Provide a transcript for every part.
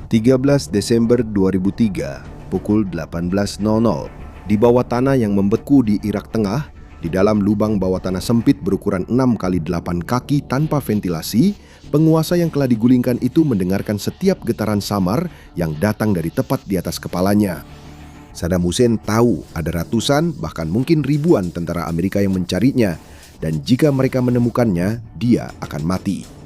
13 Desember 2003, pukul 18.00, di bawah tanah yang membeku di Irak Tengah, di dalam lubang bawah tanah sempit berukuran 6 kali 8 kaki tanpa ventilasi, penguasa yang telah digulingkan itu mendengarkan setiap getaran samar yang datang dari tepat di atas kepalanya. Saddam Hussein tahu ada ratusan, bahkan mungkin ribuan tentara Amerika yang mencarinya, dan jika mereka menemukannya, dia akan mati.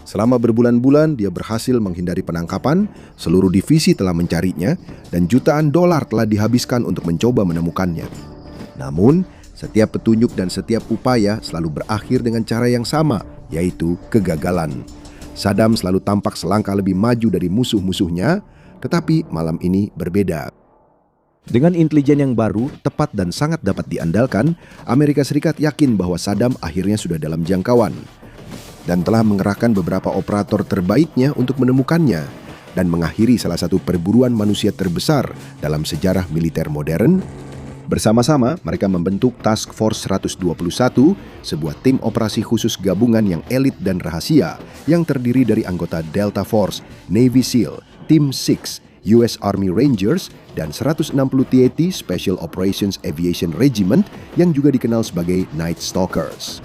Selama berbulan-bulan dia berhasil menghindari penangkapan, seluruh divisi telah mencarinya, dan jutaan dolar telah dihabiskan untuk mencoba menemukannya. Namun, setiap petunjuk dan setiap upaya selalu berakhir dengan cara yang sama, yaitu kegagalan. Saddam selalu tampak selangkah lebih maju dari musuh-musuhnya, tetapi malam ini berbeda. Dengan intelijen yang baru, tepat dan sangat dapat diandalkan, Amerika Serikat yakin bahwa Saddam akhirnya sudah dalam jangkauan, dan telah mengerahkan beberapa operator terbaiknya untuk menemukannya dan mengakhiri salah satu perburuan manusia terbesar dalam sejarah militer modern. Bersama-sama, mereka membentuk Task Force 121, sebuah tim operasi khusus gabungan yang elit dan rahasia yang terdiri dari anggota Delta Force, Navy SEAL, Team 6, US Army Rangers, dan 160 TAT Special Operations Aviation Regiment yang juga dikenal sebagai Night Stalkers.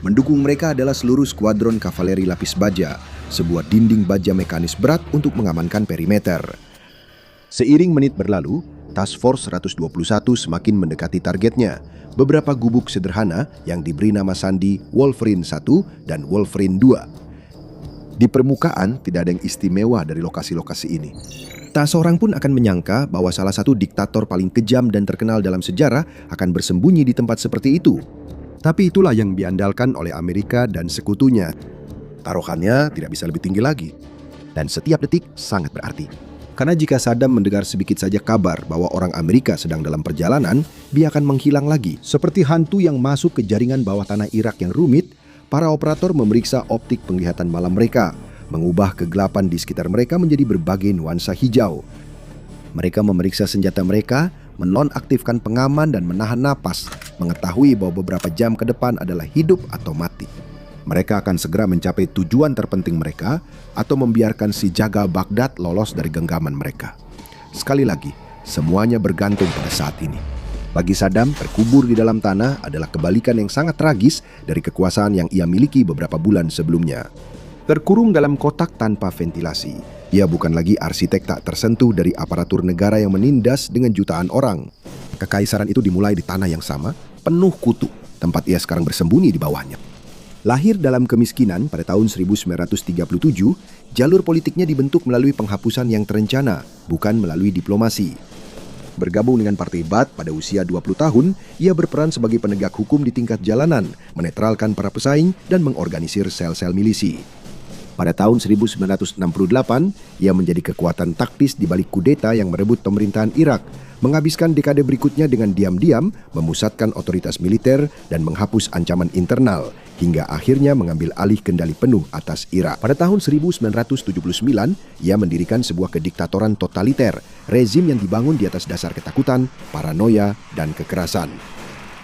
Mendukung mereka adalah seluruh skuadron kavaleri lapis baja, sebuah dinding baja mekanis berat untuk mengamankan perimeter. Seiring menit berlalu, Task Force 121 semakin mendekati targetnya. Beberapa gubuk sederhana yang diberi nama sandi Wolverine 1 dan Wolverine 2. Di permukaan tidak ada yang istimewa dari lokasi-lokasi ini. Tak seorang pun akan menyangka bahwa salah satu diktator paling kejam dan terkenal dalam sejarah akan bersembunyi di tempat seperti itu. Tapi itulah yang diandalkan oleh Amerika dan sekutunya. Taruhannya tidak bisa lebih tinggi lagi. Dan setiap detik sangat berarti. Karena jika Saddam mendengar sedikit saja kabar bahwa orang Amerika sedang dalam perjalanan, dia akan menghilang lagi. Seperti hantu yang masuk ke jaringan bawah tanah Irak yang rumit, para operator memeriksa optik penglihatan malam mereka, mengubah kegelapan di sekitar mereka menjadi berbagai nuansa hijau. Mereka memeriksa senjata mereka, menonaktifkan pengaman dan menahan napas, mengetahui bahwa beberapa jam ke depan adalah hidup atau mati. Mereka akan segera mencapai tujuan terpenting mereka atau membiarkan si jagal Baghdad lolos dari genggaman mereka. Sekali lagi, semuanya bergantung pada saat ini. Bagi Saddam, terkubur di dalam tanah adalah kebalikan yang sangat tragis dari kekuasaan yang ia miliki beberapa bulan sebelumnya. Terkurung dalam kotak tanpa ventilasi, ia bukan lagi arsitek tak tersentuh dari aparatur negara yang menindas dengan jutaan orang. Kekaisaran itu dimulai di tanah yang sama, penuh kutu, tempat ia sekarang bersembunyi di bawahnya. Lahir dalam kemiskinan pada tahun 1937, jalur politiknya dibentuk melalui penghapusan yang terencana, bukan melalui diplomasi. Bergabung dengan Partai Baath pada usia 20 tahun, ia berperan sebagai penegak hukum di tingkat jalanan, menetralkan para pesaing, dan mengorganisir sel-sel milisi. Pada tahun 1968, ia menjadi kekuatan taktis di balik kudeta yang merebut pemerintahan Irak, menghabiskan dekade berikutnya dengan diam-diam, memusatkan otoritas militer dan menghapus ancaman internal, hingga akhirnya mengambil alih kendali penuh atas Irak. Pada tahun 1979, ia mendirikan sebuah kediktatoran totaliter, rezim yang dibangun di atas dasar ketakutan, paranoia, dan kekerasan.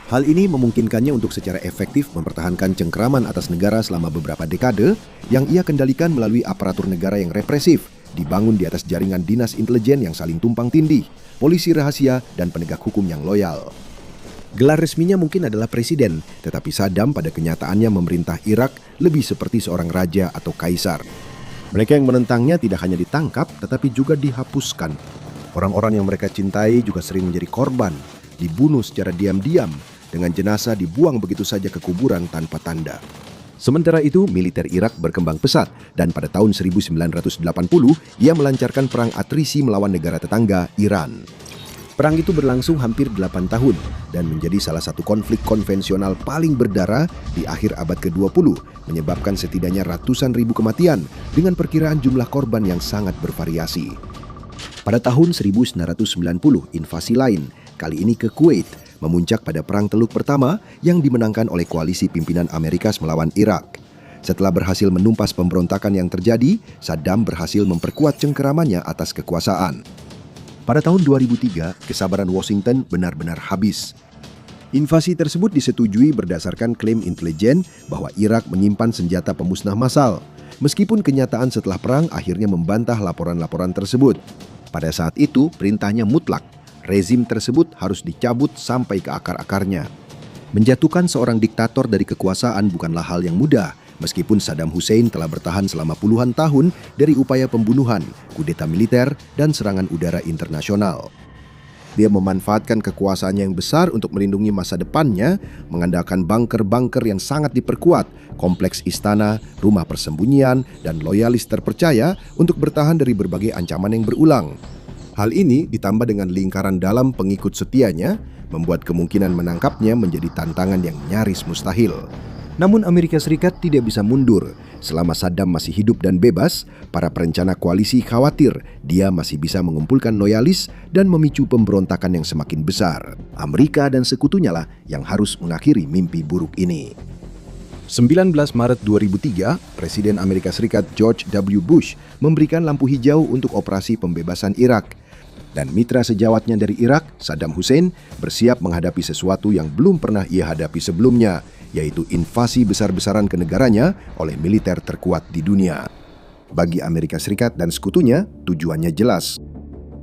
Hal ini memungkinkannya untuk secara efektif mempertahankan cengkeraman atas negara selama beberapa dekade yang ia kendalikan melalui aparatur negara yang represif, dibangun di atas jaringan dinas intelijen yang saling tumpang tindih, polisi rahasia, dan penegak hukum yang loyal. Gelar resminya mungkin adalah presiden, tetapi Saddam pada kenyataannya memerintah Irak lebih seperti seorang raja atau kaisar. Mereka yang menentangnya tidak hanya ditangkap, tetapi juga dihapuskan. Orang-orang yang mereka cintai juga sering menjadi korban, dibunuh secara diam-diam, dengan jenazah dibuang begitu saja ke kuburan tanpa tanda. Sementara itu, militer Irak berkembang pesat dan pada tahun 1980 ia melancarkan perang atrisi melawan negara tetangga, Iran. Perang itu berlangsung hampir 8 tahun dan menjadi salah satu konflik konvensional paling berdarah di akhir abad ke-20, menyebabkan setidaknya ratusan ribu kematian dengan perkiraan jumlah korban yang sangat bervariasi. Pada tahun 1990, invasi lain, kali ini ke Kuwait, memuncak pada Perang Teluk pertama yang dimenangkan oleh koalisi pimpinan Amerika melawan Irak. Setelah berhasil menumpas pemberontakan yang terjadi, Saddam berhasil memperkuat cengkeramannya atas kekuasaan. Pada tahun 2003, kesabaran Washington benar-benar habis. Invasi tersebut disetujui berdasarkan klaim intelijen bahwa Irak menyimpan senjata pemusnah massal. Meskipun kenyataan setelah perang akhirnya membantah laporan-laporan tersebut. Pada saat itu, perintahnya mutlak. Rezim tersebut harus dicabut sampai ke akar-akarnya. Menjatuhkan seorang diktator dari kekuasaan bukanlah hal yang mudah, meskipun Saddam Hussein telah bertahan selama puluhan tahun dari upaya pembunuhan, kudeta militer, dan serangan udara internasional. Dia memanfaatkan kekuasaannya yang besar untuk melindungi masa depannya, mengandalkan bunker-bunker yang sangat diperkuat, kompleks istana, rumah persembunyian, dan loyalis terpercaya untuk bertahan dari berbagai ancaman yang berulang. Hal ini ditambah dengan lingkaran dalam pengikut setianya, membuat kemungkinan menangkapnya menjadi tantangan yang nyaris mustahil. Namun Amerika Serikat tidak bisa mundur. Selama Saddam masih hidup dan bebas, para perencana koalisi khawatir dia masih bisa mengumpulkan loyalis dan memicu pemberontakan yang semakin besar. Amerika dan sekutunya lah yang harus mengakhiri mimpi buruk ini. 19 Maret 2003, Presiden Amerika Serikat George W. Bush memberikan lampu hijau untuk operasi pembebasan Irak. Dan mitra sejawatnya dari Irak, Saddam Hussein, bersiap menghadapi sesuatu yang belum pernah ia hadapi sebelumnya, yaitu invasi besar-besaran ke negaranya oleh militer terkuat di dunia. Bagi Amerika Serikat dan sekutunya, tujuannya jelas.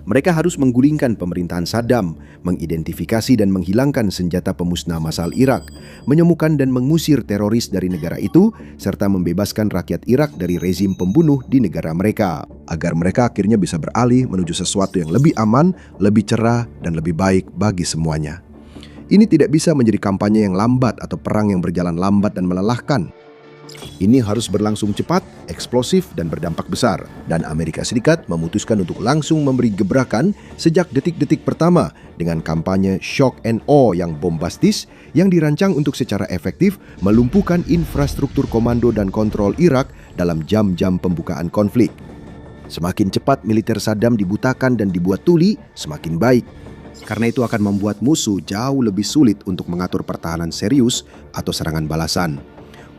Mereka harus menggulingkan pemerintahan Saddam, mengidentifikasi dan menghilangkan senjata pemusnah massal Irak, menemukan dan mengusir teroris dari negara itu, serta membebaskan rakyat Irak dari rezim pembunuh di negara mereka, agar mereka akhirnya bisa beralih menuju sesuatu yang lebih aman, lebih cerah, dan lebih baik bagi semuanya. Ini tidak bisa menjadi kampanye yang lambat atau perang yang berjalan lambat dan melelahkan. Ini harus berlangsung cepat, eksplosif, dan berdampak besar. Dan Amerika Serikat memutuskan untuk langsung memberi gebrakan sejak detik-detik pertama dengan kampanye shock and awe yang bombastis yang dirancang untuk secara efektif melumpuhkan infrastruktur komando dan kontrol Irak dalam jam-jam pembukaan konflik. Semakin cepat militer Saddam dibutakan dan dibuat tuli, semakin baik. Karena itu akan membuat musuh jauh lebih sulit untuk mengatur pertahanan serius atau serangan balasan.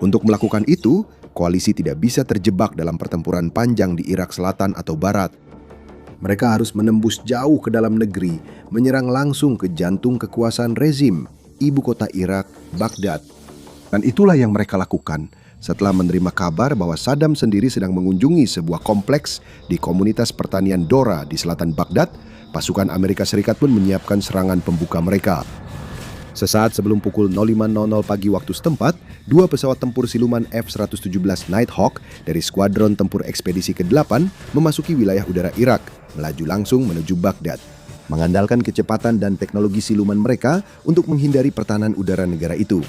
Untuk melakukan itu, koalisi tidak bisa terjebak dalam pertempuran panjang di Irak Selatan atau Barat. Mereka harus menembus jauh ke dalam negeri, menyerang langsung ke jantung kekuasaan rezim, ibu kota Irak, Baghdad. Dan itulah yang mereka lakukan setelah menerima kabar bahwa Saddam sendiri sedang mengunjungi sebuah kompleks di komunitas pertanian Dora di selatan Baghdad. Pasukan Amerika Serikat pun menyiapkan serangan pembuka mereka. Sesaat sebelum pukul 05.00 pagi waktu setempat, 2 pesawat tempur siluman F-117 Nighthawk dari Skuadron Tempur Ekspedisi ke-8 memasuki wilayah udara Irak, melaju langsung menuju Baghdad. Mengandalkan kecepatan dan teknologi siluman mereka untuk menghindari pertahanan udara negara itu.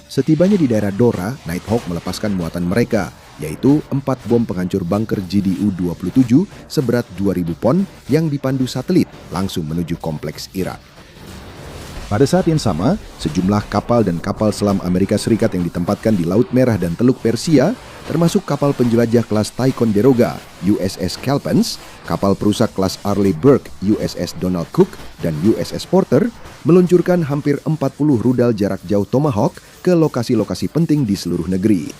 Setibanya di daerah Dora, Nighthawk melepaskan muatan mereka, yaitu 4 bom penghancur bunker GDU-27 seberat 2.000 pon yang dipandu satelit langsung menuju kompleks Irak. Pada saat yang sama, sejumlah kapal dan kapal selam Amerika Serikat yang ditempatkan di Laut Merah dan Teluk Persia, termasuk kapal penjelajah kelas Ticonderoga USS Calpens, kapal perusak kelas Arleigh Burke USS Donald Cook, dan USS Porter, meluncurkan hampir 40 rudal jarak jauh Tomahawk ke lokasi-lokasi penting di seluruh negeri.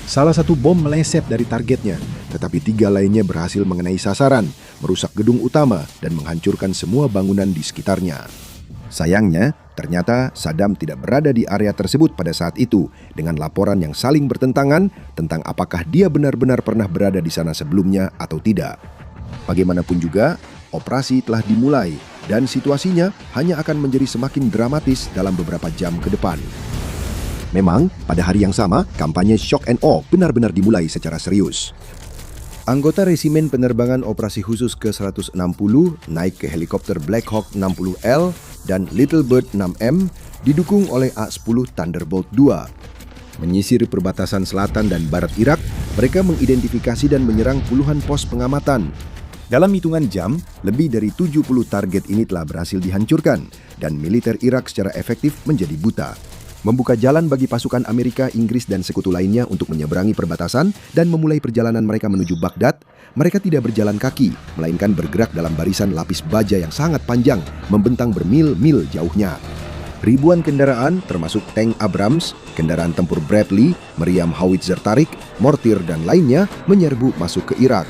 Salah satu bom meleset dari targetnya, tetapi 3 lainnya berhasil mengenai sasaran, merusak gedung utama, dan menghancurkan semua bangunan di sekitarnya. Sayangnya, ternyata Saddam tidak berada di area tersebut pada saat itu dengan laporan yang saling bertentangan tentang apakah dia benar-benar pernah berada di sana sebelumnya atau tidak. Bagaimanapun juga, operasi telah dimulai dan situasinya hanya akan menjadi semakin dramatis dalam beberapa jam ke depan. Memang, pada hari yang sama, kampanye shock and awe benar-benar dimulai secara serius. Anggota Resimen Penerbangan Operasi Khusus ke-160 naik ke helikopter Black Hawk 60L dan Little Bird 6M didukung oleh A-10 Thunderbolt II. Menyisir perbatasan selatan dan barat Irak, mereka mengidentifikasi dan menyerang puluhan pos pengamatan. Dalam hitungan jam, lebih dari 70 target ini telah berhasil dihancurkan dan militer Irak secara efektif menjadi buta. Membuka jalan bagi pasukan Amerika, Inggris, dan sekutu lainnya untuk menyeberangi perbatasan dan memulai perjalanan mereka menuju Baghdad. Mereka tidak berjalan kaki, melainkan bergerak dalam barisan lapis baja yang sangat panjang, membentang bermil-mil jauhnya. Ribuan kendaraan, termasuk tank Abrams, kendaraan tempur Bradley, meriam howitzer tarik, mortir, dan lainnya menyerbu masuk ke Irak.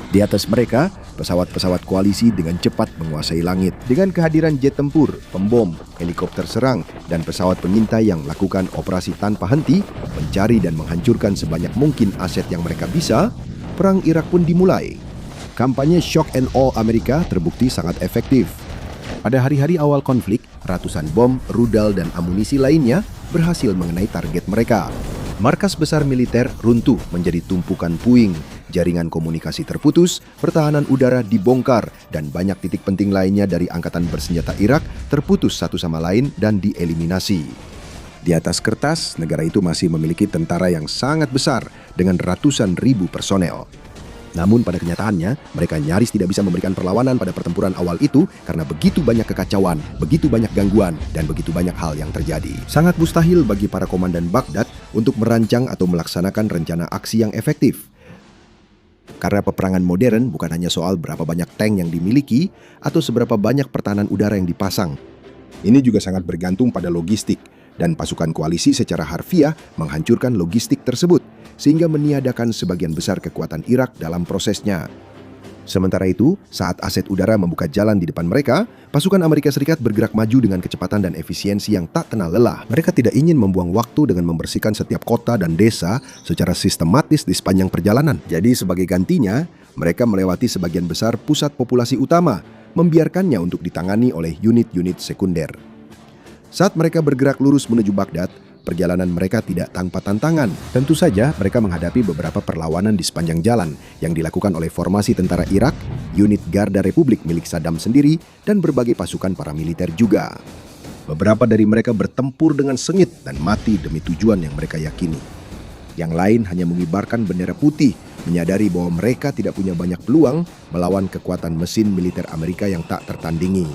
Di atas mereka, pesawat-pesawat koalisi dengan cepat menguasai langit. Dengan kehadiran jet tempur, pembom, helikopter serang, dan pesawat pengintai yang melakukan operasi tanpa henti, mencari dan menghancurkan sebanyak mungkin aset yang mereka bisa, perang Irak pun dimulai. Kampanye shock and awe Amerika terbukti sangat efektif. Pada hari-hari awal konflik, ratusan bom, rudal, dan amunisi lainnya berhasil mengenai target mereka. Markas besar militer runtuh menjadi tumpukan puing, jaringan komunikasi terputus, pertahanan udara dibongkar, dan banyak titik penting lainnya dari angkatan bersenjata Irak terputus satu sama lain dan dieliminasi. Di atas kertas, negara itu masih memiliki tentara yang sangat besar dengan ratusan ribu personel. Namun pada kenyataannya, mereka nyaris tidak bisa memberikan perlawanan pada pertempuran awal itu karena begitu banyak kekacauan, begitu banyak gangguan, dan begitu banyak hal yang terjadi. Sangat mustahil bagi para komandan Baghdad untuk merancang atau melaksanakan rencana aksi yang efektif. Karena peperangan modern bukan hanya soal berapa banyak tank yang dimiliki atau seberapa banyak pertahanan udara yang dipasang. Ini juga sangat bergantung pada logistik, dan pasukan koalisi secara harfiah menghancurkan logistik tersebut, sehingga meniadakan sebagian besar kekuatan Irak dalam prosesnya. Sementara itu, saat aset udara membuka jalan di depan mereka, pasukan Amerika Serikat bergerak maju dengan kecepatan dan efisiensi yang tak kenal lelah. Mereka tidak ingin membuang waktu dengan membersihkan setiap kota dan desa secara sistematis di sepanjang perjalanan. Jadi sebagai gantinya, mereka melewati sebagian besar pusat populasi utama, membiarkannya untuk ditangani oleh unit-unit sekunder. Saat mereka bergerak lurus menuju Baghdad, perjalanan mereka tidak tanpa tantangan. Tentu saja mereka menghadapi beberapa perlawanan di sepanjang jalan yang dilakukan oleh formasi tentara Irak, unit Garda Republik milik Saddam sendiri, dan berbagai pasukan paramiliter juga. Beberapa dari mereka bertempur dengan sengit dan mati demi tujuan yang mereka yakini. Yang lain hanya mengibarkan bendera putih, menyadari bahwa mereka tidak punya banyak peluang melawan kekuatan mesin militer Amerika yang tak tertandingi.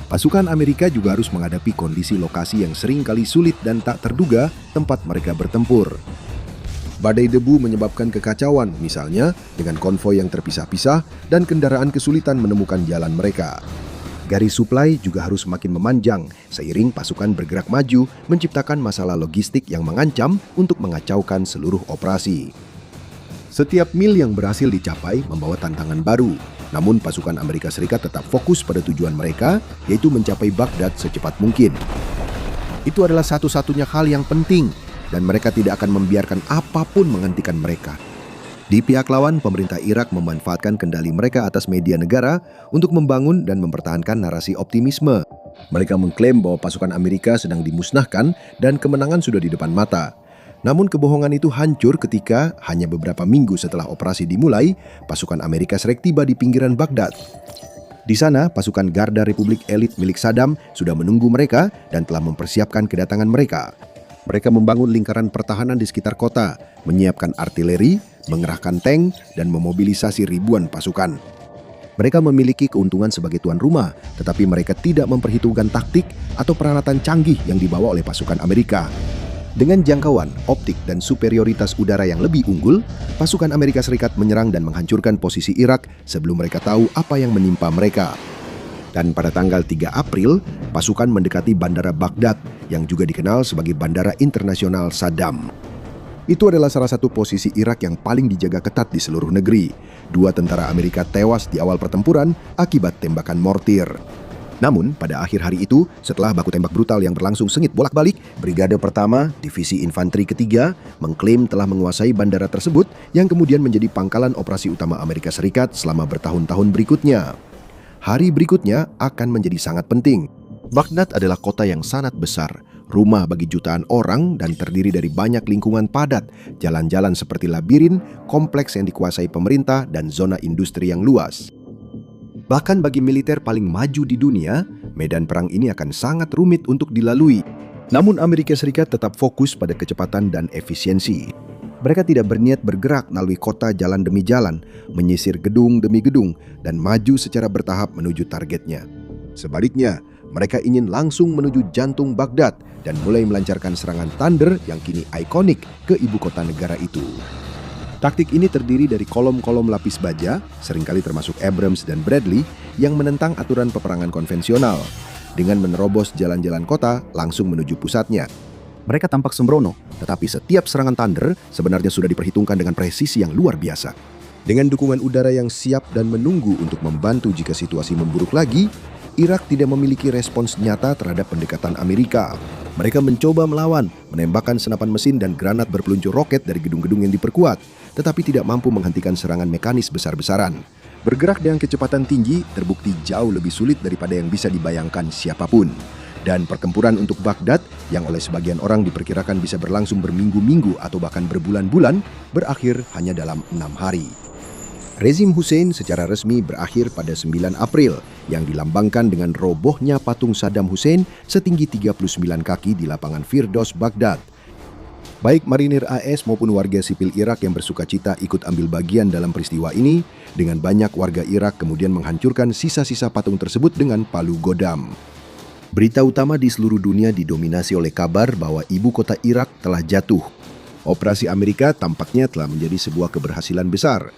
Pasukan Amerika juga harus menghadapi kondisi lokasi yang sering kali sulit dan tak terduga tempat mereka bertempur. Badai debu menyebabkan kekacauan, misalnya dengan konvoi yang terpisah-pisah dan kendaraan kesulitan menemukan jalan mereka. Garis suplai juga harus semakin memanjang seiring pasukan bergerak maju, menciptakan masalah logistik yang mengancam untuk mengacaukan seluruh operasi. Setiap mil yang berhasil dicapai membawa tantangan baru. Namun pasukan Amerika Serikat tetap fokus pada tujuan mereka, yaitu mencapai Baghdad secepat mungkin. Itu adalah satu-satunya hal yang penting, dan mereka tidak akan membiarkan apapun menghentikan mereka. Di pihak lawan, pemerintah Irak memanfaatkan kendali mereka atas media negara untuk membangun dan mempertahankan narasi optimisme. Mereka mengklaim bahwa pasukan Amerika sedang dimusnahkan dan kemenangan sudah di depan mata. Namun kebohongan itu hancur ketika hanya beberapa minggu setelah operasi dimulai, pasukan Amerika Serikat tiba di pinggiran Baghdad. Di sana, pasukan Garda Republik elit milik Saddam sudah menunggu mereka dan telah mempersiapkan kedatangan mereka. Mereka membangun lingkaran pertahanan di sekitar kota, menyiapkan artileri, mengerahkan tank, dan memobilisasi ribuan pasukan. Mereka memiliki keuntungan sebagai tuan rumah, tetapi mereka tidak memperhitungkan taktik atau peralatan canggih yang dibawa oleh pasukan Amerika. Dengan jangkauan, optik, dan superioritas udara yang lebih unggul, pasukan Amerika Serikat menyerang dan menghancurkan posisi Irak sebelum mereka tahu apa yang menimpa mereka. Dan pada tanggal 3 April, pasukan mendekati Bandara Baghdad yang juga dikenal sebagai Bandara Internasional Saddam. Itu adalah salah satu posisi Irak yang paling dijaga ketat di seluruh negeri. 2 tentara Amerika tewas di awal pertempuran akibat tembakan mortir. Namun, pada akhir hari itu, setelah baku tembak brutal yang berlangsung sengit bolak-balik, Brigade Pertama, Divisi Infanteri Ketiga, mengklaim telah menguasai bandara tersebut yang kemudian menjadi pangkalan operasi utama Amerika Serikat selama bertahun-tahun berikutnya. Hari berikutnya akan menjadi sangat penting. Baghdad adalah kota yang sangat besar, rumah bagi jutaan orang dan terdiri dari banyak lingkungan padat, jalan-jalan seperti labirin, kompleks yang dikuasai pemerintah, dan zona industri yang luas. Bahkan bagi militer paling maju di dunia, medan perang ini akan sangat rumit untuk dilalui. Namun Amerika Serikat tetap fokus pada kecepatan dan efisiensi. Mereka tidak berniat bergerak melalui kota jalan demi jalan, menyisir gedung demi gedung, dan maju secara bertahap menuju targetnya. Sebaliknya, mereka ingin langsung menuju jantung Baghdad dan mulai melancarkan serangan Thunder yang kini ikonik ke ibu kota negara itu. Taktik ini terdiri dari kolom-kolom lapis baja, seringkali termasuk Abrams dan Bradley, yang menentang aturan peperangan konvensional, dengan menerobos jalan-jalan kota langsung menuju pusatnya. Mereka tampak sembrono, tetapi setiap serangan Thunder sebenarnya sudah diperhitungkan dengan presisi yang luar biasa. Dengan dukungan udara yang siap dan menunggu untuk membantu jika situasi memburuk lagi, Irak tidak memiliki respons nyata terhadap pendekatan Amerika. Mereka mencoba melawan, menembakkan senapan mesin dan granat berpeluncur roket dari gedung-gedung yang diperkuat, tetapi tidak mampu menghentikan serangan mekanis besar-besaran. Bergerak dengan kecepatan tinggi terbukti jauh lebih sulit daripada yang bisa dibayangkan siapapun. Dan pertempuran untuk Baghdad, yang oleh sebagian orang diperkirakan bisa berlangsung berminggu-minggu atau bahkan berbulan-bulan, berakhir hanya dalam 6 hari. Rezim Hussein secara resmi berakhir pada 9 April yang dilambangkan dengan robohnya patung Saddam Hussein setinggi 39 kaki di lapangan Firdaus, Baghdad. Baik marinir AS maupun warga sipil Irak yang bersukacita ikut ambil bagian dalam peristiwa ini, dengan banyak warga Irak kemudian menghancurkan sisa-sisa patung tersebut dengan palu godam. Berita utama di seluruh dunia didominasi oleh kabar bahwa ibu kota Irak telah jatuh. Operasi Amerika tampaknya telah menjadi sebuah keberhasilan besar.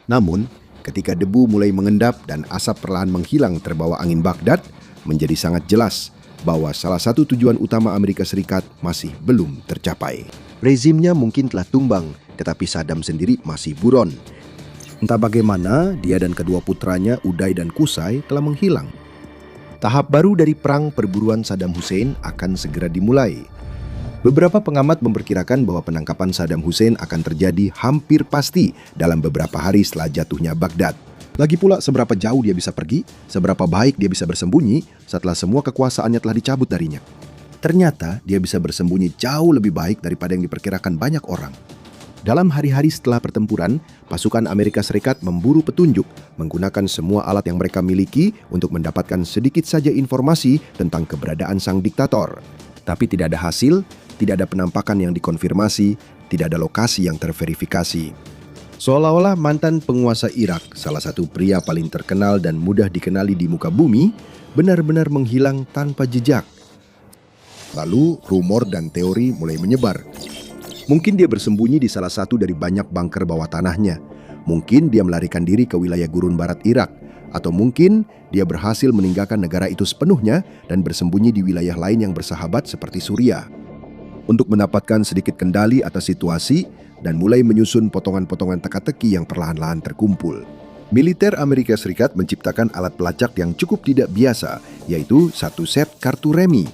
Namun, ketika debu mulai mengendap dan asap perlahan menghilang terbawa angin Baghdad, menjadi sangat jelas bahwa salah satu tujuan utama Amerika Serikat masih belum tercapai. Rezimnya mungkin telah tumbang, tetapi Saddam sendiri masih buron. Entah bagaimana, dia dan kedua putranya Uday dan Qusay telah menghilang. Tahap baru dari perang perburuan Saddam Hussein akan segera dimulai. Beberapa pengamat memperkirakan bahwa penangkapan Saddam Hussein akan terjadi hampir pasti dalam beberapa hari setelah jatuhnya Baghdad. Lagi pula seberapa jauh dia bisa pergi, seberapa baik dia bisa bersembunyi setelah semua kekuasaannya telah dicabut darinya. Ternyata dia bisa bersembunyi jauh lebih baik daripada yang diperkirakan banyak orang. Dalam hari-hari setelah pertempuran, pasukan Amerika Serikat memburu petunjuk menggunakan semua alat yang mereka miliki untuk mendapatkan sedikit saja informasi tentang keberadaan sang diktator. Tapi tidak ada hasil, tidak ada penampakan yang dikonfirmasi, tidak ada lokasi yang terverifikasi. Seolah-olah mantan penguasa Irak, salah satu pria paling terkenal dan mudah dikenali di muka bumi, benar-benar menghilang tanpa jejak. Lalu rumor dan teori mulai menyebar. Mungkin dia bersembunyi di salah satu dari banyak bunker bawah tanahnya. Mungkin dia melarikan diri ke wilayah gurun barat Irak. Atau mungkin dia berhasil meninggalkan negara itu sepenuhnya dan bersembunyi di wilayah lain yang bersahabat seperti Suriah. Untuk mendapatkan sedikit kendali atas situasi dan mulai menyusun potongan-potongan teka-teki yang perlahan-lahan terkumpul. Militer Amerika Serikat menciptakan alat pelacak yang cukup tidak biasa, yaitu satu set kartu remi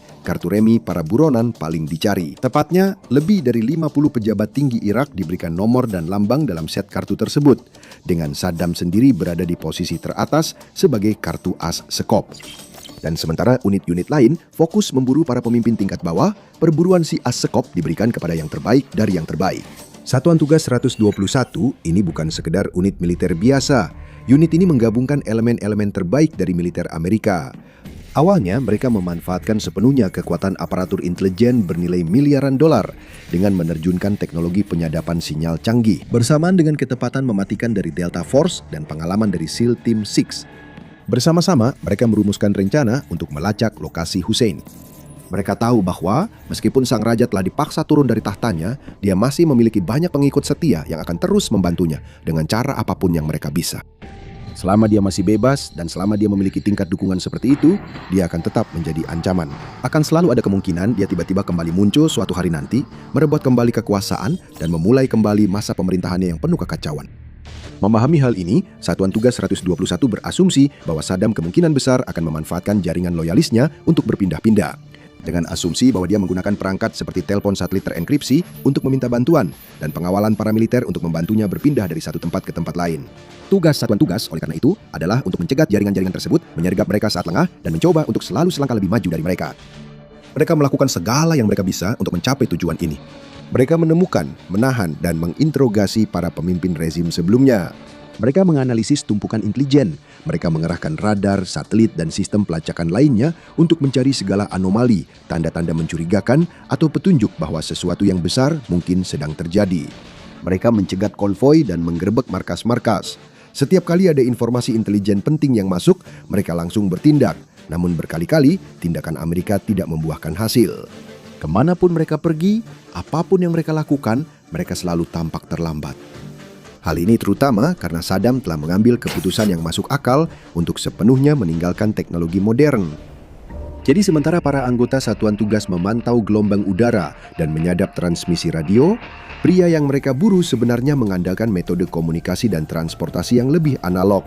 para buronan paling dicari. Tepatnya, lebih dari 50 pejabat tinggi Irak diberikan nomor dan lambang dalam set kartu tersebut, dengan Saddam sendiri berada di posisi teratas sebagai kartu as sekop. Dan sementara unit-unit lain fokus memburu para pemimpin tingkat bawah, perburuan si as sekop diberikan kepada yang terbaik dari yang terbaik. Satuan Tugas 121 ini bukan sekedar unit militer biasa. Unit ini menggabungkan elemen-elemen terbaik dari militer Amerika. Awalnya, mereka memanfaatkan sepenuhnya kekuatan aparatur intelijen bernilai miliaran dolar dengan menerjunkan teknologi penyadapan sinyal canggih, bersamaan dengan ketepatan mematikan dari Delta Force dan pengalaman dari SEAL Team 6. Bersama-sama, mereka merumuskan rencana untuk melacak lokasi Hussein. Mereka tahu bahwa meskipun sang raja telah dipaksa turun dari tahtanya, dia masih memiliki banyak pengikut setia yang akan terus membantunya dengan cara apapun yang mereka bisa. Selama dia masih bebas dan selama dia memiliki tingkat dukungan seperti itu, dia akan tetap menjadi ancaman. Akan selalu ada kemungkinan dia tiba-tiba kembali muncul suatu hari nanti, merebut kembali kekuasaan dan memulai kembali masa pemerintahannya yang penuh kekacauan. Memahami hal ini, Satuan Tugas 121 berasumsi bahwa Saddam kemungkinan besar akan memanfaatkan jaringan loyalisnya untuk berpindah-pindah. Dengan asumsi bahwa dia menggunakan perangkat seperti telepon satelit terenkripsi untuk meminta bantuan dan pengawalan paramiliter untuk membantunya berpindah dari satu tempat ke tempat lain. Tugas Satuan Tugas, oleh karena itu, adalah untuk mencegat jaringan-jaringan tersebut, menyergap mereka saat lengah, dan mencoba untuk selalu selangkah lebih maju dari mereka. Mereka melakukan segala yang mereka bisa untuk mencapai tujuan ini. Mereka menemukan, menahan, dan menginterogasi para pemimpin rezim sebelumnya. Mereka menganalisis tumpukan intelijen. Mereka mengerahkan radar, satelit, dan sistem pelacakan lainnya untuk mencari segala anomali, tanda-tanda mencurigakan, atau petunjuk bahwa sesuatu yang besar mungkin sedang terjadi. Mereka mencegat konvoi dan menggerebek markas-markas. Setiap kali ada informasi intelijen penting yang masuk, mereka langsung bertindak. Namun berkali-kali, tindakan Amerika tidak membuahkan hasil. Kemanapun mereka pergi, apapun yang mereka lakukan, mereka selalu tampak terlambat. Hal ini terutama karena Saddam telah mengambil keputusan yang masuk akal untuk sepenuhnya meninggalkan teknologi modern. Jadi sementara para anggota satuan tugas memantau gelombang udara dan menyadap transmisi radio, pria yang mereka buru sebenarnya mengandalkan metode komunikasi dan transportasi yang lebih analog.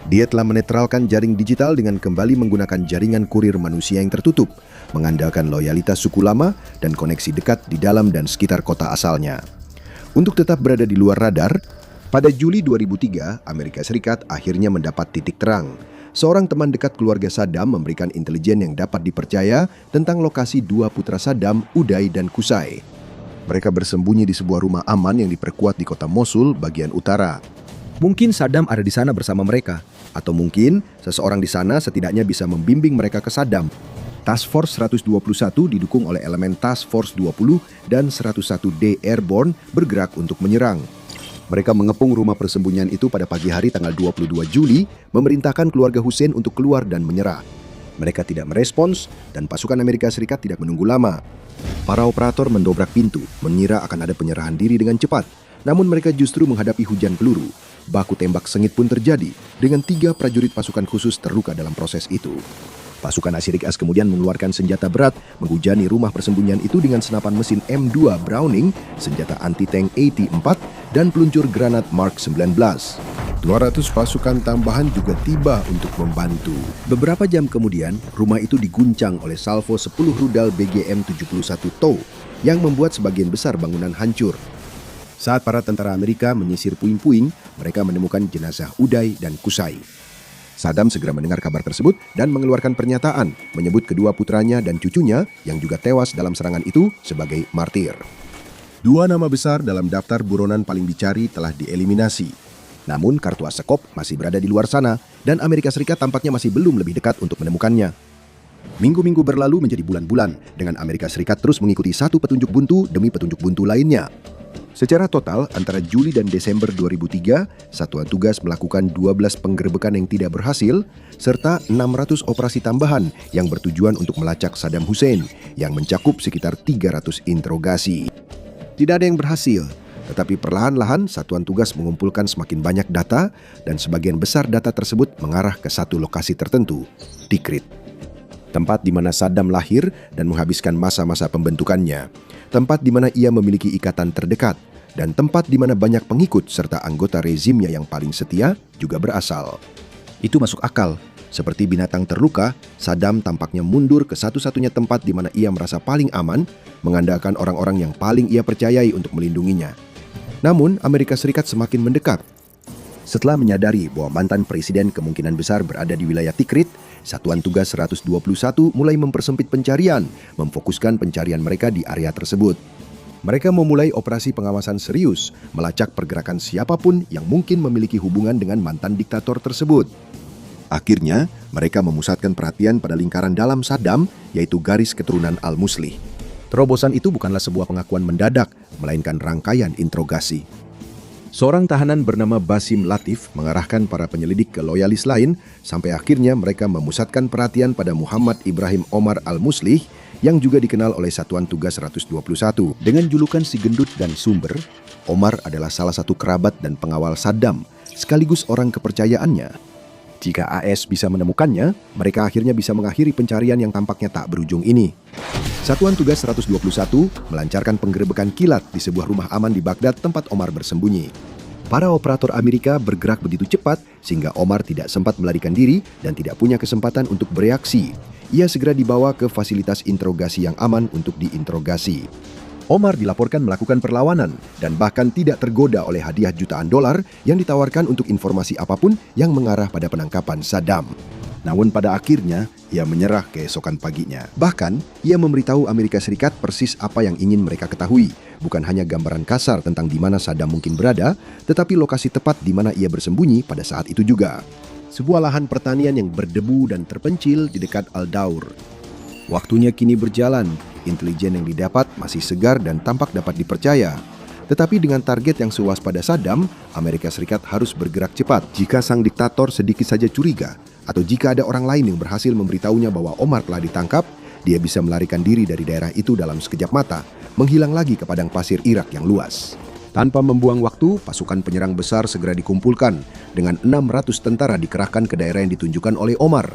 Dia telah menetralkan jaring digital dengan kembali menggunakan jaringan kurir manusia yang tertutup, mengandalkan loyalitas suku lama dan koneksi dekat di dalam dan sekitar kota asalnya. Untuk tetap berada di luar radar, pada Juli 2003, Amerika Serikat akhirnya mendapat titik terang. Seorang teman dekat keluarga Saddam memberikan intelijen yang dapat dipercaya tentang lokasi dua putra Saddam, Uday dan Qusay. Mereka bersembunyi di sebuah rumah aman yang diperkuat di kota Mosul, bagian utara. Mungkin Saddam ada di sana bersama mereka, atau mungkin seseorang di sana setidaknya bisa membimbing mereka ke Saddam. Task Force 121 didukung oleh elemen Task Force 20 dan 101D Airborne bergerak untuk menyerang. Mereka mengepung rumah persembunyian itu pada pagi hari tanggal 22 Juli, memerintahkan keluarga Hussein untuk keluar dan menyerah. Mereka tidak merespons dan pasukan Amerika Serikat tidak menunggu lama. Para operator mendobrak pintu, mengira akan ada penyerahan diri dengan cepat. Namun mereka justru menghadapi hujan peluru. Baku tembak sengit pun terjadi, dengan 3 prajurit pasukan khusus terluka dalam proses itu. Pasukan Asirik-As kemudian mengeluarkan senjata berat, menghujani rumah persembunyian itu dengan senapan mesin M2 Browning, senjata anti-tank AT-4, dan peluncur granat Mark 19. 200 pasukan tambahan juga tiba untuk membantu. Beberapa jam kemudian, rumah itu diguncang oleh salvo 10 rudal BGM-71 TOW yang membuat sebagian besar bangunan hancur. Saat para tentara Amerika menyisir puing-puing, mereka menemukan jenazah Uday dan Qusay. Saddam segera mendengar kabar tersebut dan mengeluarkan pernyataan menyebut kedua putranya dan cucunya yang juga tewas dalam serangan itu sebagai martir. 2 nama besar dalam daftar buronan paling dicari telah dieliminasi. Namun kartu Assekop masih berada di luar sana dan Amerika Serikat tampaknya masih belum lebih dekat untuk menemukannya. Minggu-minggu berlalu menjadi bulan-bulan dengan Amerika Serikat terus mengikuti satu petunjuk buntu demi petunjuk buntu lainnya. Secara total, antara Juli dan Desember 2003, Satuan Tugas melakukan 12 penggerbekan yang tidak berhasil, serta 600 operasi tambahan yang bertujuan untuk melacak Saddam Hussein, yang mencakup sekitar 300 interogasi. Tidak ada yang berhasil, tetapi perlahan-lahan Satuan Tugas mengumpulkan semakin banyak data, dan sebagian besar data tersebut mengarah ke satu lokasi tertentu, Tikrit. Tempat di mana Saddam lahir dan menghabiskan masa-masa pembentukannya. Tempat di mana ia memiliki ikatan terdekat, dan tempat di mana banyak pengikut serta anggota rezimnya yang paling setia juga berasal. Itu masuk akal. Seperti binatang terluka, Saddam tampaknya mundur ke satu-satunya tempat di mana ia merasa paling aman, mengandalkan orang-orang yang paling ia percayai untuk melindunginya. Namun, Amerika Serikat semakin mendekat. Setelah menyadari bahwa mantan presiden kemungkinan besar berada di wilayah Tikrit, Satuan Tugas 121 mulai mempersempit pencarian, memfokuskan pencarian mereka di area tersebut. Mereka memulai operasi pengawasan serius, melacak pergerakan siapapun yang mungkin memiliki hubungan dengan mantan diktator tersebut. Akhirnya, mereka memusatkan perhatian pada lingkaran dalam Saddam, yaitu garis keturunan Al-Muslih. Terobosan itu bukanlah sebuah pengakuan mendadak, melainkan rangkaian interogasi. Seorang tahanan bernama Basim Latif mengarahkan para penyelidik ke loyalis lain sampai akhirnya mereka memusatkan perhatian pada Muhammad Ibrahim Omar Al-Muslih yang juga dikenal oleh Satuan Tugas 121. Dengan julukan si gendut dan sumber, Omar adalah salah satu kerabat dan pengawal Saddam, sekaligus orang kepercayaannya. Jika AS bisa menemukannya, mereka akhirnya bisa mengakhiri pencarian yang tampaknya tak berujung ini. Satuan Tugas 121 melancarkan penggerebekan kilat di sebuah rumah aman di Baghdad tempat Omar bersembunyi. Para operator Amerika bergerak begitu cepat sehingga Omar tidak sempat melarikan diri dan tidak punya kesempatan untuk bereaksi. Ia segera dibawa ke fasilitas interogasi yang aman untuk diinterogasi. Omar dilaporkan melakukan perlawanan dan bahkan tidak tergoda oleh hadiah jutaan dolar yang ditawarkan untuk informasi apapun yang mengarah pada penangkapan Saddam. Namun pada akhirnya, ia menyerah keesokan paginya. Bahkan, ia memberitahu Amerika Serikat persis apa yang ingin mereka ketahui. Bukan hanya gambaran kasar tentang di mana Saddam mungkin berada, tetapi lokasi tepat di mana ia bersembunyi pada saat itu juga. Sebuah lahan pertanian yang berdebu dan terpencil di dekat Al-Daur. Waktunya kini berjalan, intelijen yang didapat masih segar dan tampak dapat dipercaya. Tetapi dengan target yang sewaspada Saddam, Amerika Serikat harus bergerak cepat. Jika sang diktator sedikit saja curiga, atau jika ada orang lain yang berhasil memberitahunya bahwa Omar telah ditangkap, dia bisa melarikan diri dari daerah itu dalam sekejap mata, menghilang lagi ke padang pasir Irak yang luas. Tanpa membuang waktu, pasukan penyerang besar segera dikumpulkan, dengan 600 tentara dikerahkan ke daerah yang ditunjukkan oleh Omar.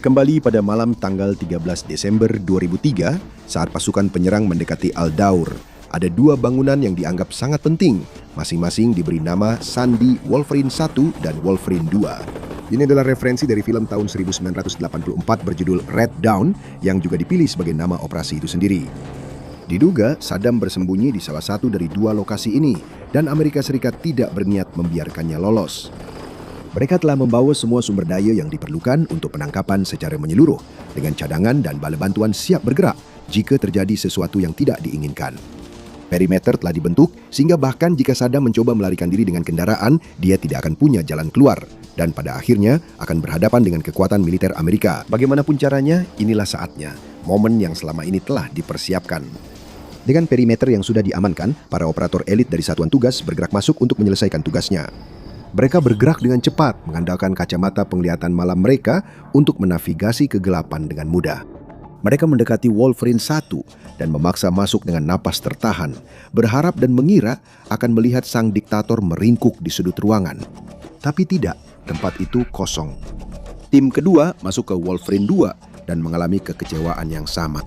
Kembali pada malam tanggal 13 Desember 2003, saat pasukan penyerang mendekati Al-Daur, ada dua bangunan yang dianggap sangat penting, masing-masing diberi nama Sandi Wolverine 1 dan Wolverine 2. Ini adalah referensi dari film tahun 1984 berjudul Red Dawn yang juga dipilih sebagai nama operasi itu sendiri. Diduga Saddam bersembunyi di salah satu dari dua lokasi ini dan Amerika Serikat tidak berniat membiarkannya lolos. Mereka telah membawa semua sumber daya yang diperlukan untuk penangkapan secara menyeluruh dengan cadangan dan bala bantuan siap bergerak jika terjadi sesuatu yang tidak diinginkan. Perimeter telah dibentuk sehingga bahkan jika Saddam mencoba melarikan diri dengan kendaraan, dia tidak akan punya jalan keluar dan pada akhirnya akan berhadapan dengan kekuatan militer Amerika. Bagaimanapun caranya, inilah saatnya, momen yang selama ini telah dipersiapkan. Dengan perimeter yang sudah diamankan, para operator elit dari satuan tugas bergerak masuk untuk menyelesaikan tugasnya. Mereka bergerak dengan cepat, mengandalkan kacamata penglihatan malam mereka untuk menavigasi kegelapan dengan mudah. Mereka mendekati Wolverine 1 dan memaksa masuk dengan napas tertahan, berharap dan mengira akan melihat sang diktator meringkuk di sudut ruangan. Tapi tidak, tempat itu kosong. Tim kedua masuk ke Wolverine 2 dan mengalami kekecewaan yang sama.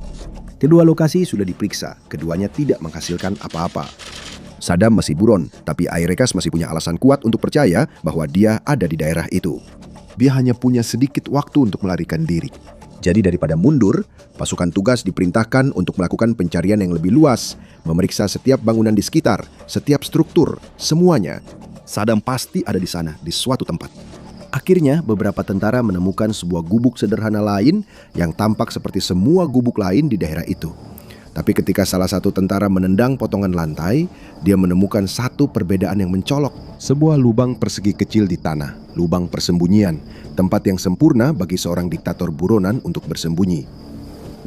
Kedua lokasi sudah diperiksa, keduanya tidak menghasilkan apa-apa. Saddam masih buron, tapi Airekas masih punya alasan kuat untuk percaya bahwa dia ada di daerah itu. Dia hanya punya sedikit waktu untuk melarikan diri. Jadi daripada mundur, pasukan tugas diperintahkan untuk melakukan pencarian yang lebih luas, memeriksa setiap bangunan di sekitar, setiap struktur, semuanya. Saddam pasti ada di sana, di suatu tempat. Akhirnya, beberapa tentara menemukan sebuah gubuk sederhana lain yang tampak seperti semua gubuk lain di daerah itu. Tapi ketika salah satu tentara menendang potongan lantai, dia menemukan satu perbedaan yang mencolok. Sebuah lubang persegi kecil di tanah, lubang persembunyian, tempat yang sempurna bagi seorang diktator buronan untuk bersembunyi.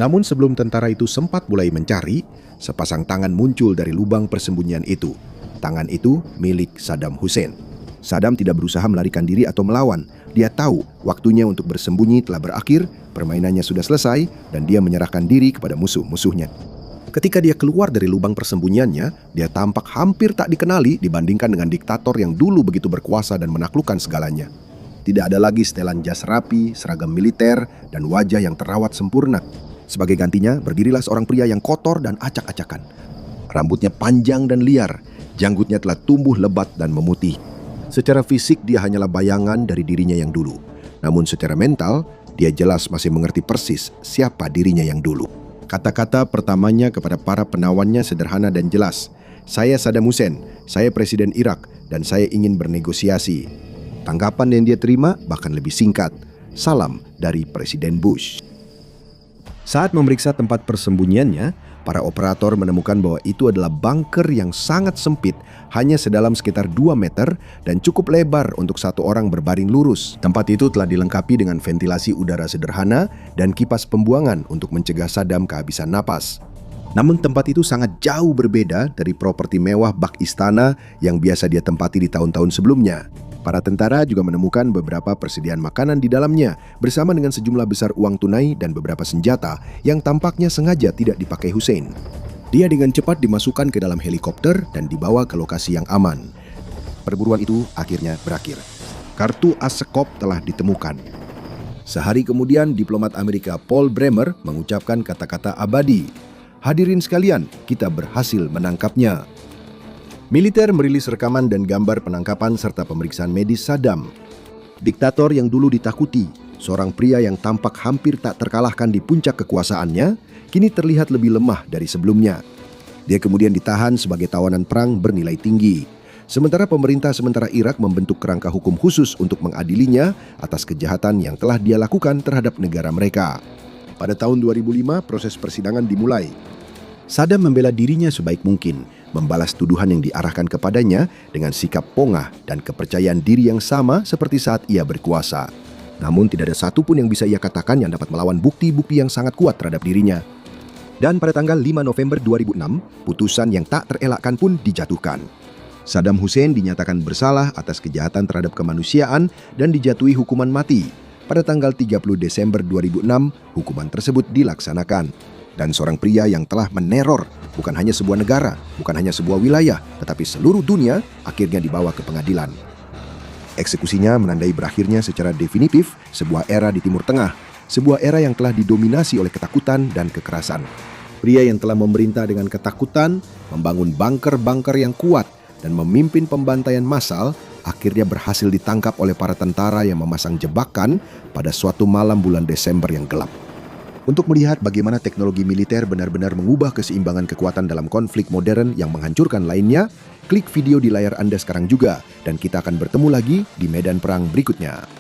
Namun sebelum tentara itu sempat mulai mencari, sepasang tangan muncul dari lubang persembunyian itu. Tangan itu milik Saddam Hussein. Saddam tidak berusaha melarikan diri atau melawan. Dia tahu waktunya untuk bersembunyi telah berakhir, permainannya sudah selesai, dan dia menyerahkan diri kepada musuh-musuhnya. Ketika dia keluar dari lubang persembunyiannya, dia tampak hampir tak dikenali dibandingkan dengan diktator yang dulu begitu berkuasa dan menaklukkan segalanya. Tidak ada lagi setelan jas rapi, seragam militer, dan wajah yang terawat sempurna. Sebagai gantinya, berdirilah seorang pria yang kotor dan acak-acakan. Rambutnya panjang dan liar, janggutnya telah tumbuh lebat dan memutih. Secara fisik dia hanyalah bayangan dari dirinya yang dulu. Namun secara mental, dia jelas masih mengerti persis siapa dirinya yang dulu. Kata-kata pertamanya kepada para penawannya sederhana dan jelas. Saya Saddam Hussein, saya Presiden Irak, dan saya ingin bernegosiasi. Tanggapan yang dia terima bahkan lebih singkat. Salam dari Presiden Bush. Saat memeriksa tempat persembunyiannya, para operator menemukan bahwa itu adalah bunker yang sangat sempit, hanya sedalam sekitar 2 meter dan cukup lebar untuk satu orang berbaring lurus. Tempat itu telah dilengkapi dengan ventilasi udara sederhana dan kipas pembuangan untuk mencegah Saddam kehabisan napas. Namun tempat itu sangat jauh berbeda dari properti mewah bak istana yang biasa dia tempati di tahun-tahun sebelumnya. Para tentara juga menemukan beberapa persediaan makanan di dalamnya bersama dengan sejumlah besar uang tunai dan beberapa senjata yang tampaknya sengaja tidak dipakai Hussein. Dia dengan cepat dimasukkan ke dalam helikopter dan dibawa ke lokasi yang aman. Perburuan itu akhirnya berakhir. Kartu Asekop telah ditemukan. Sehari kemudian, diplomat Amerika Paul Bremer mengucapkan kata-kata abadi. Hadirin sekalian, kita berhasil menangkapnya. Militer merilis rekaman dan gambar penangkapan serta pemeriksaan medis Saddam. Diktator yang dulu ditakuti, seorang pria yang tampak hampir tak terkalahkan di puncak kekuasaannya, kini terlihat lebih lemah dari sebelumnya. Dia kemudian ditahan sebagai tawanan perang bernilai tinggi. Sementara pemerintah sementara Irak membentuk kerangka hukum khusus untuk mengadilinya atas kejahatan yang telah dia lakukan terhadap negara mereka. Pada tahun 2005, proses persidangan dimulai. Saddam membela dirinya sebaik mungkin, membalas tuduhan yang diarahkan kepadanya dengan sikap pongah dan kepercayaan diri yang sama seperti saat ia berkuasa. Namun tidak ada satupun yang bisa ia katakan yang dapat melawan bukti-bukti yang sangat kuat terhadap dirinya. Dan pada tanggal 5 November 2006, putusan yang tak terelakkan pun dijatuhkan. Saddam Hussein dinyatakan bersalah atas kejahatan terhadap kemanusiaan dan dijatuhi hukuman mati. Pada tanggal 30 Desember 2006, hukuman tersebut dilaksanakan. Dan seorang pria yang telah meneror bukan hanya sebuah negara, bukan hanya sebuah wilayah, tetapi seluruh dunia akhirnya dibawa ke pengadilan. Eksekusinya menandai berakhirnya secara definitif sebuah era di Timur Tengah. sebuah era yang telah didominasi oleh ketakutan dan kekerasan. Pria yang telah memerintah dengan ketakutan, membangun bunker-bunker yang kuat, dan memimpin pembantaian massal, akhirnya berhasil ditangkap oleh para tentara yang memasang jebakan pada suatu malam bulan Desember yang gelap. Untuk melihat bagaimana teknologi militer benar-benar mengubah keseimbangan kekuatan dalam konflik modern yang menghancurkan lainnya, klik video di layar Anda sekarang juga, dan kita akan bertemu lagi di medan perang berikutnya.